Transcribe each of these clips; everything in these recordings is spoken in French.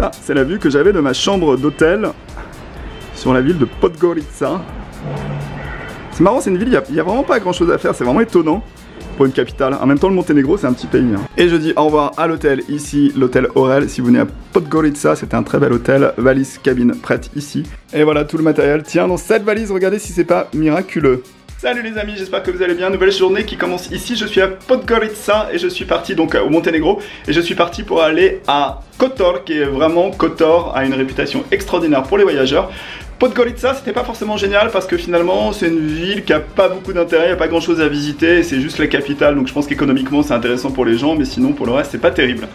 Ça, c'est la vue que j'avais de ma chambre d'hôtel sur la ville de Podgorica. C'est marrant, c'est une ville, il n'y a vraiment pas grand chose à faire, c'est vraiment étonnant pour une capitale. En même temps, le Monténégro, c'est un petit pays. Et je dis au revoir à l'hôtel ici, l'hôtel Aurel. Si vous venez à Podgorica, c'était un très bel hôtel. Valise, cabine prête ici. Et voilà, tout le matériel tient dans cette valise. Regardez si c'est pas miraculeux. Salut les amis, j'espère que vous allez bien. Nouvelle journée qui commence ici. Je suis à Podgorica et je suis parti donc au Monténégro. Et je suis parti pour aller à Kotor, qui est vraiment, Kotor a une réputation extraordinaire pour les voyageurs. Podgorica, c'était pas forcément génial parce que finalement c'est une ville qui a pas beaucoup d'intérêt, il n'y a pas grand chose à visiter, c'est juste la capitale, donc je pense qu'économiquement c'est intéressant pour les gens, mais sinon pour le reste c'est pas terrible.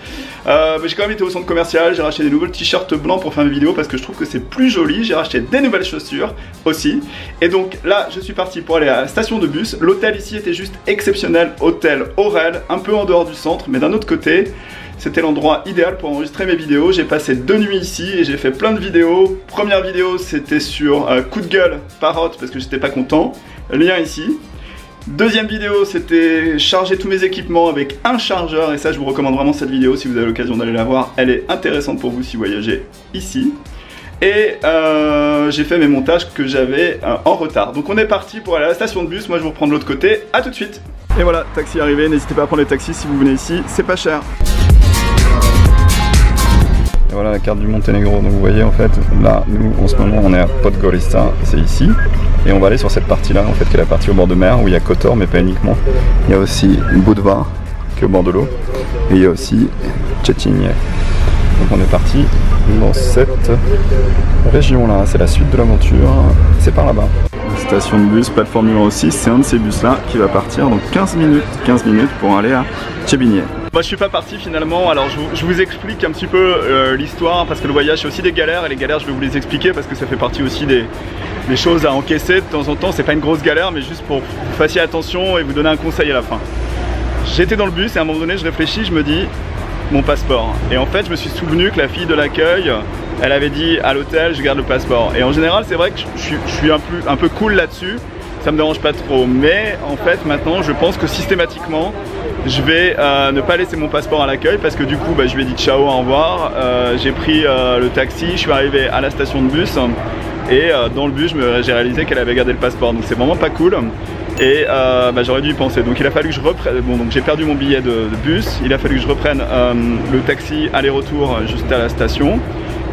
J'ai quand même été au centre commercial, j'ai racheté des nouveaux t-shirts blancs pour faire mes vidéos parce que je trouve que c'est plus joli, j'ai racheté des nouvelles chaussures aussi, et donc là je suis parti pour aller à la station de bus. L'hôtel ici était juste exceptionnel, hôtel Aurel, un peu en dehors du centre, mais d'un autre côté, c'était l'endroit idéal pour enregistrer mes vidéos. J'ai passé 2 nuits ici et j'ai fait plein de vidéos. Première vidéo, c'était sur coup de gueule Parrot parce que j'étais pas content. Lien ici. Deuxième vidéo, c'était charger tous mes équipements avec un chargeur. Et ça, je vous recommande vraiment cette vidéo si vous avez l'occasion d'aller la voir. Elle est intéressante pour vous si vous voyagez ici. Et j'ai fait mes montages que j'avais en retard. Donc on est parti pour aller à la station de bus. Moi, je vous reprends de l'autre côté. A tout de suite. Et voilà, taxi arrivé. N'hésitez pas à prendre les taxis si vous venez ici. C'est pas cher. Et voilà la carte du Monténégro, donc vous voyez en fait, là nous en ce moment on est à Podgorica, c'est ici. Et on va aller sur cette partie là en fait qui est la partie au bord de mer où il y a Kotor mais pas uniquement. Il y a aussi Budva qui est au bord de l'eau et il y a aussi Cetinje. Donc on est parti dans cette région là, c'est la suite de l'aventure, c'est par là-bas. Station de bus, plateforme numéro 6, c'est un de ces bus là qui va partir dans 15 minutes pour aller à Cetinje. Moi je suis pas parti finalement, alors je vous explique un petit peu l'histoire parce que le voyage c'est aussi des galères et les galères je vais vous les expliquer parce que ça fait partie aussi des choses à encaisser de temps en temps. C'est pas une grosse galère mais juste pour que vous fassiez attention et vous donner un conseil à la fin. J'étais dans le bus et à un moment donné je réfléchis, je me dis mon passeport. Et en fait je me suis souvenu que la fille de l'accueil elle avait dit à l'hôtel je garde le passeport. Et en général c'est vrai que je suis un peu cool là-dessus, ça me dérange pas trop. Mais en fait maintenant je pense que systématiquement je vais ne pas laisser mon passeport à l'accueil parce que du coup je lui ai dit ciao, au revoir, j'ai pris le taxi, je suis arrivé à la station de bus et dans le bus j'ai réalisé qu'elle avait gardé le passeport, donc c'est vraiment pas cool et j'aurais dû y penser. Donc il a fallu que je reprenne, bon donc j'ai perdu mon billet de bus, il a fallu que je reprenne le taxi aller-retour juste à la station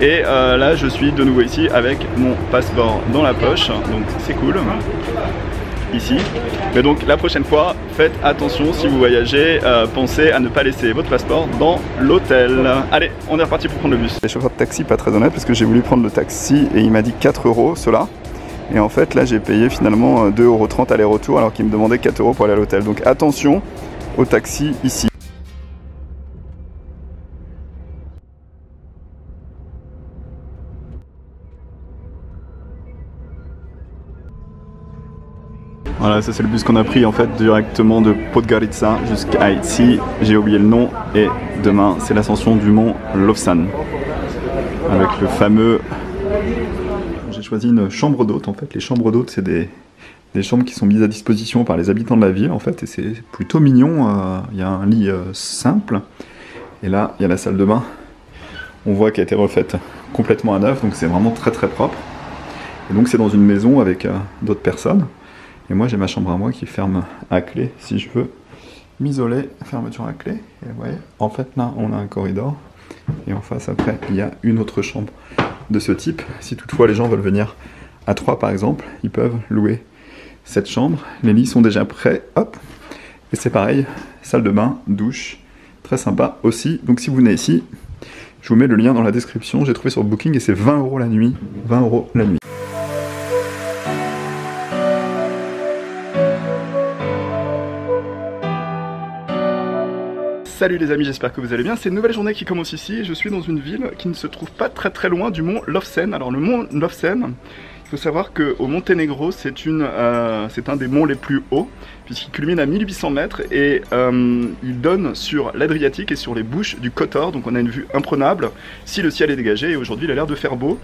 et là je suis de nouveau ici avec mon passeport dans la poche, donc c'est cool. Ici, mais donc la prochaine fois faites attention si vous voyagez, pensez à ne pas laisser votre passeport dans l'hôtel. Allez, on est reparti pour prendre le bus. Les chauffeurs de taxi pas très honnêtes parce que j'ai voulu prendre le taxi et il m'a dit 4 € cela, et en fait là j'ai payé finalement 2,30 € aller-retour alors qu'il me demandait 4 € pour aller à l'hôtel. Donc attention au taxi ici. Voilà, ça c'est le bus qu'on a pris en fait directement de Podgorica jusqu'à ici, j'ai oublié le nom, et demain c'est l'ascension du mont Lovsan avec le fameux... J'ai choisi une chambre d'hôte en fait. Les chambres d'hôte c'est des chambres qui sont mises à disposition par les habitants de la ville en fait, et c'est plutôt mignon. Il y a un lit simple et là il y a la salle de bain, on voit qu'elle a été refaite complètement à neuf, donc c'est vraiment très très propre. Et donc c'est dans une maison avec d'autres personnes. Et moi j'ai ma chambre à moi qui ferme à clé si je veux m'isoler, fermeture à clé. Et vous voyez, en fait là on a un corridor et en face après il y a une autre chambre de ce type. Si toutefois les gens veulent venir à 3 par exemple, ils peuvent louer cette chambre. Les lits sont déjà prêts, hop. Et c'est pareil, salle de bain, douche, très sympa aussi. Donc si vous venez ici, je vous mets le lien dans la description, j'ai trouvé sur Booking et c'est 20 € la nuit, 20 € la nuit. Salut les amis, j'espère que vous allez bien. C'est une nouvelle journée qui commence ici. Je suis dans une ville qui ne se trouve pas très loin du mont Lovsen. Alors le mont Lovsen, il faut savoir qu'au Monténégro, c'est un des monts les plus hauts, puisqu'il culmine à 1800 mètres et il donne sur l'Adriatique et sur les bouches du Kotor. Donc on a une vue imprenable si le ciel est dégagé, et aujourd'hui il a l'air de faire beau.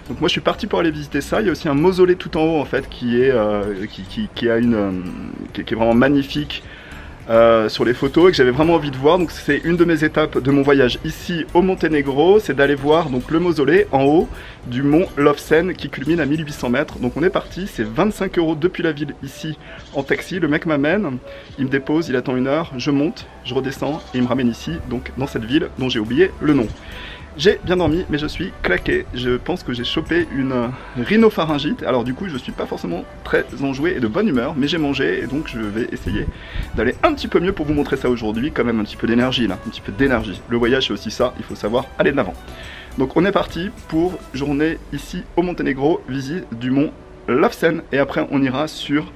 Donc moi je suis parti pour aller visiter ça. Il y a aussi un mausolée tout en haut en fait qui est vraiment magnifique. sur les photos et que j'avais vraiment envie de voir. Donc c'est une de mes étapes de mon voyage ici au Monténégro, c'est d'aller voir donc le mausolée en haut du mont Lovćen qui culmine à 1800 mètres. Donc on est parti, c'est 25 € depuis la ville ici en taxi. Le mec m'amène, il me dépose, il attend 1 heure, je monte, je redescends et il me ramène ici, donc dans cette ville dont j'ai oublié le nom. J'ai bien dormi mais je suis claqué, je pense que j'ai chopé une rhinopharyngite, alors du coup je suis pas forcément très enjoué et de bonne humeur, mais j'ai mangé et donc je vais essayer d'aller un petit peu mieux pour vous montrer ça aujourd'hui, quand même un petit peu d'énergie là, un petit peu d'énergie. Le voyage c'est aussi ça, il faut savoir aller de l'avant. Donc on est parti pour journée ici au Monténégro, visite du mont Lovćen et après on ira sur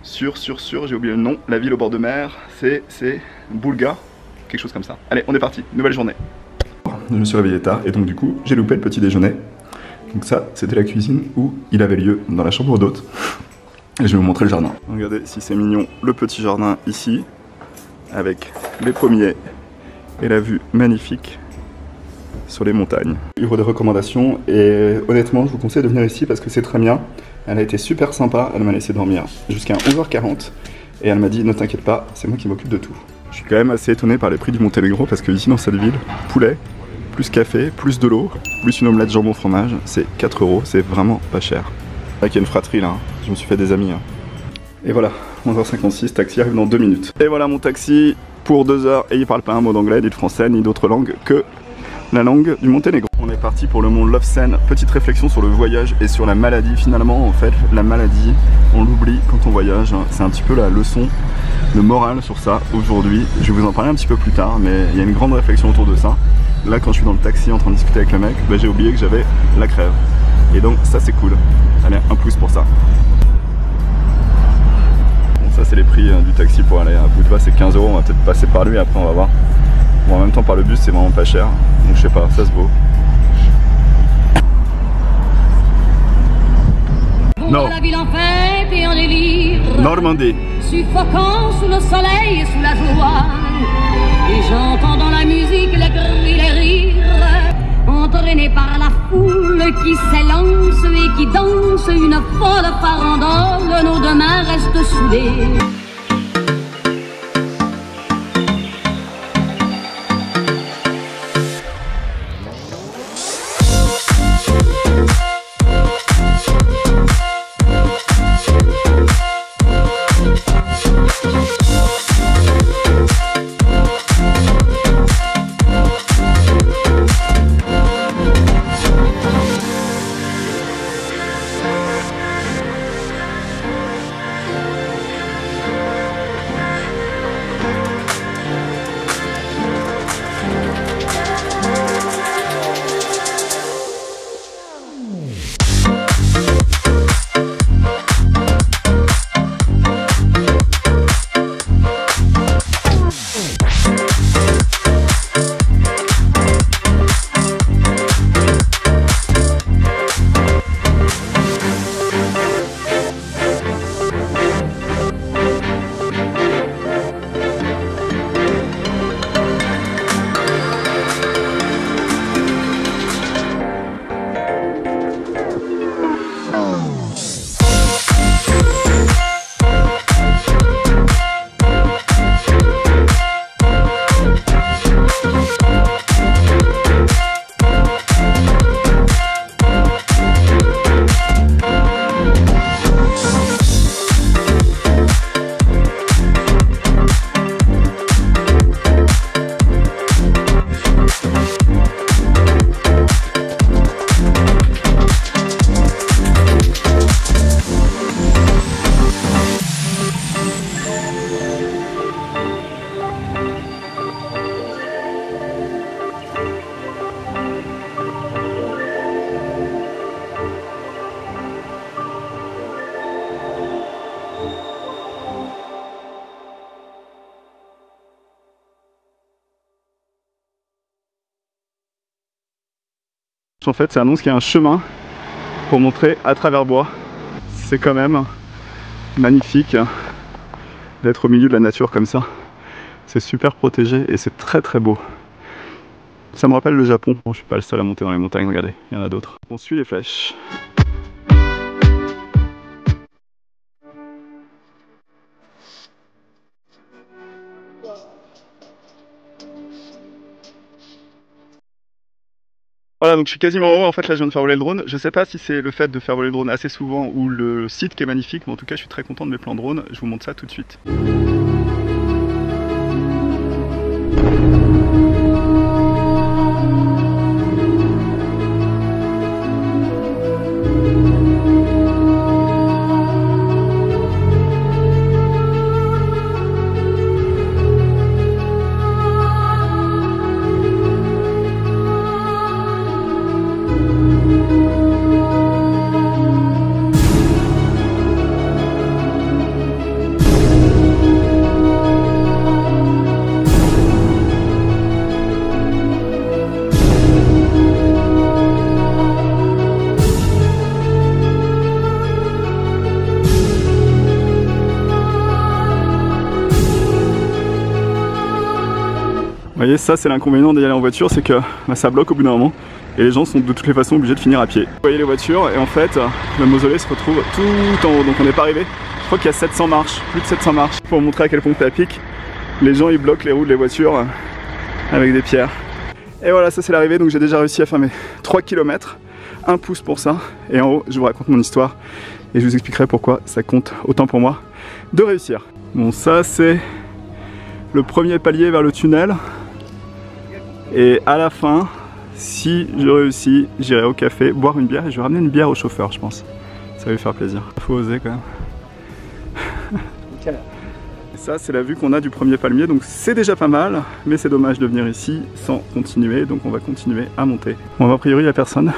j'ai oublié le nom, la ville au bord de mer, c'est Bulga, quelque chose comme ça. Allez on est parti, nouvelle journée. Je me suis réveillé tard et donc du coup j'ai loupé le petit déjeuner. Donc ça c'était la cuisine où il avait lieu dans la chambre d'hôte. Et je vais vous montrer le jardin. Regardez si c'est mignon, le petit jardin ici avec les pommiers et la vue magnifique sur les montagnes. Livre des recommandations et honnêtement je vous conseille de venir ici parce que c'est très bien. Elle a été super sympa, elle m'a laissé dormir jusqu'à 11h40 et elle m'a dit ne t'inquiète pas, c'est moi qui m'occupe de tout. Je suis quand même assez étonné par les prix du Monténégro parce que ici dans cette ville, poulet, plus café, plus de l'eau, plus une omelette jambon fromage, c'est 4 €, c'est vraiment pas cher. Là qu'il y a une fratrie là, je me suis fait des amis. Et voilà, 11h56, taxi arrive dans 2 minutes. Et voilà mon taxi pour 2 heures et il parle pas un mot d'anglais, ni de français, ni d'autres langues que la langue du Monténégro. On est parti pour le mont Lovćen. Petite réflexion sur le voyage et sur la maladie. Finalement, en fait, la maladie, on l'oublie quand on voyage. C'est un petit peu la leçon de morale sur ça aujourd'hui. Je vais vous en parler un petit peu plus tard, mais il y a une grande réflexion autour de ça. Là, quand je suis dans le taxi en train de discuter avec le mec, bah, j'ai oublié que j'avais la crève. Et donc, ça, c'est cool. Allez, un pouce pour ça. Bon, ça, c'est les prix du taxi pour aller à Budva, c'est 15 €. On va peut-être passer par lui, après, on va voir. Bon, en même temps, par le bus, c'est vraiment pas cher. Donc, je sais pas, ça se vaut. Non. La ville en fête et en délire. Normandie. Suffocant sous le soleil et sous la joie. Et j'entends dans la musique les cris, les rires, entraînés par la foule qui s'élance et qui danse une folle farandole. Nos deux mains restent soudées. En fait, ça annonce qu'il y a un chemin pour montrer à travers bois. C'est quand même magnifique d'être au milieu de la nature comme ça. C'est super protégé et c'est très très beau. Ça me rappelle le Japon. Bon, je suis pas le seul à monter dans les montagnes, regardez, il y en a d'autres. On suit les flèches. Voilà, donc je suis quasiment en haut. En fait, là, je viens de faire voler le drone. Je sais pas si c'est le fait de faire voler le drone assez souvent ou le site qui est magnifique, mais en tout cas, je suis très content de mes plans drone. Je vous montre ça tout de suite. Vous voyez, ça c'est l'inconvénient d'y aller en voiture, c'est que ça bloque au bout d'un moment et les gens sont de toutes les façons obligés de finir à pied. Vous voyez les voitures et en fait le mausolée se retrouve tout en haut, donc on n'est pas arrivé. Je crois qu'il y a 700 marches, plus de 700 marches. Pour vous montrer à quel point c'est à pic, les gens ils bloquent les roues des voitures avec des pierres. Et voilà, ça c'est l'arrivée, donc j'ai déjà réussi à faire mes 3 km, 1 pouce pour ça. Et en haut, je vous raconte mon histoire et je vous expliquerai pourquoi ça compte autant pour moi de réussir. Bon, ça c'est le premier palier vers le tunnel. Et à la fin, si je réussis, j'irai au café boire une bière et je vais ramener une bière au chauffeur, je pense. Ça va lui faire plaisir. Faut oser quand même. Et ça, c'est la vue qu'on a du premier palmier, donc c'est déjà pas mal, mais c'est dommage de venir ici sans continuer, donc on va continuer à monter. Bon, a priori, il n'y a personne.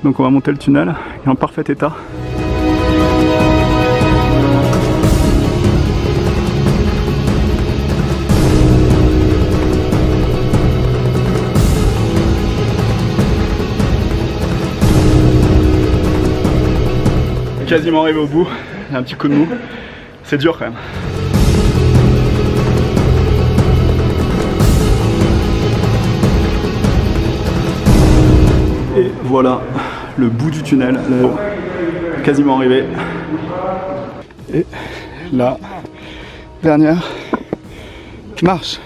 Donc on va monter le tunnel, il est en parfait état. Quasiment arrivé au bout, il y a un petit coup de mou, c'est dur quand même. Et voilà le bout du tunnel, là-haut, quasiment arrivé. Et la dernière marche.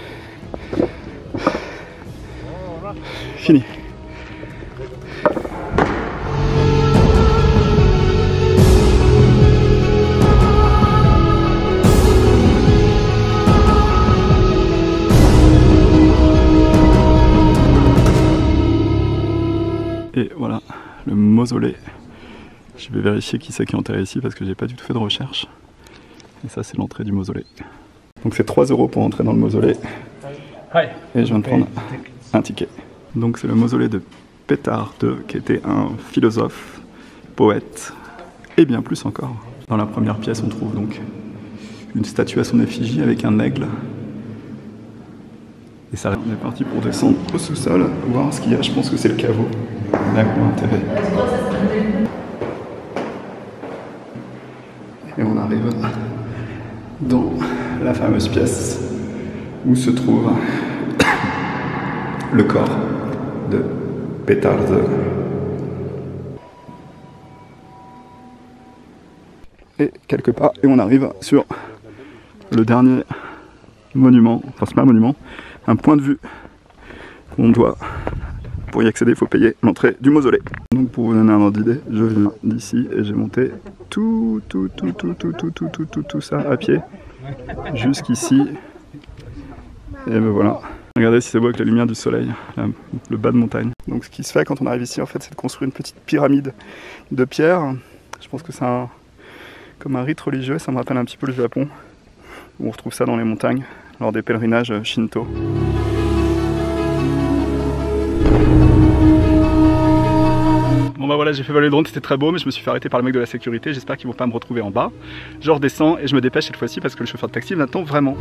Fini. Et voilà, le mausolée. Je vais vérifier qui c'est qui est enterré ici parce que j'ai pas du tout fait de recherche. Et ça, c'est l'entrée du mausolée. Donc c'est 3 € pour entrer dans le mausolée. Et je viens de prendre un ticket. Donc c'est le mausolée de Pétard II, qui était un philosophe, poète, et bien plus encore. Dans la première pièce, on trouve donc une statue à son effigie avec un aigle. Et ça, on est parti pour descendre au sous-sol, voir ce qu'il y a. Je pense que c'est le caveau. Là où on est enterré. Et on arrive dans la fameuse pièce où se trouve le corps de Pétard II. Et quelque part, et on arrive sur le dernier monument, enfin c'est pas un monument, un point de vue qu'on doit, pour y accéder, il faut payer l'entrée du mausolée. Donc pour vous donner un ordre d'idée, je viens d'ici et j'ai monté tout ça à pied jusqu'ici. Et ben voilà. Regardez si c'est beau avec la lumière du soleil, le bas de montagne. Donc ce qui se fait quand on arrive ici, en fait, c'est de construire une petite pyramide de pierre. Je pense que c'est comme un rite religieux, ça me rappelle un petit peu le Japon, où on retrouve ça dans les montagnes, lors des pèlerinages shinto. Bon bah voilà, j'ai fait voler le drone, c'était très beau, mais je me suis fait arrêter par le mec de la sécurité. J'espère qu'ils vont pas me retrouver en bas. Je redescends et je me dépêche cette fois-ci parce que le chauffeur de taxi m'attend vraiment.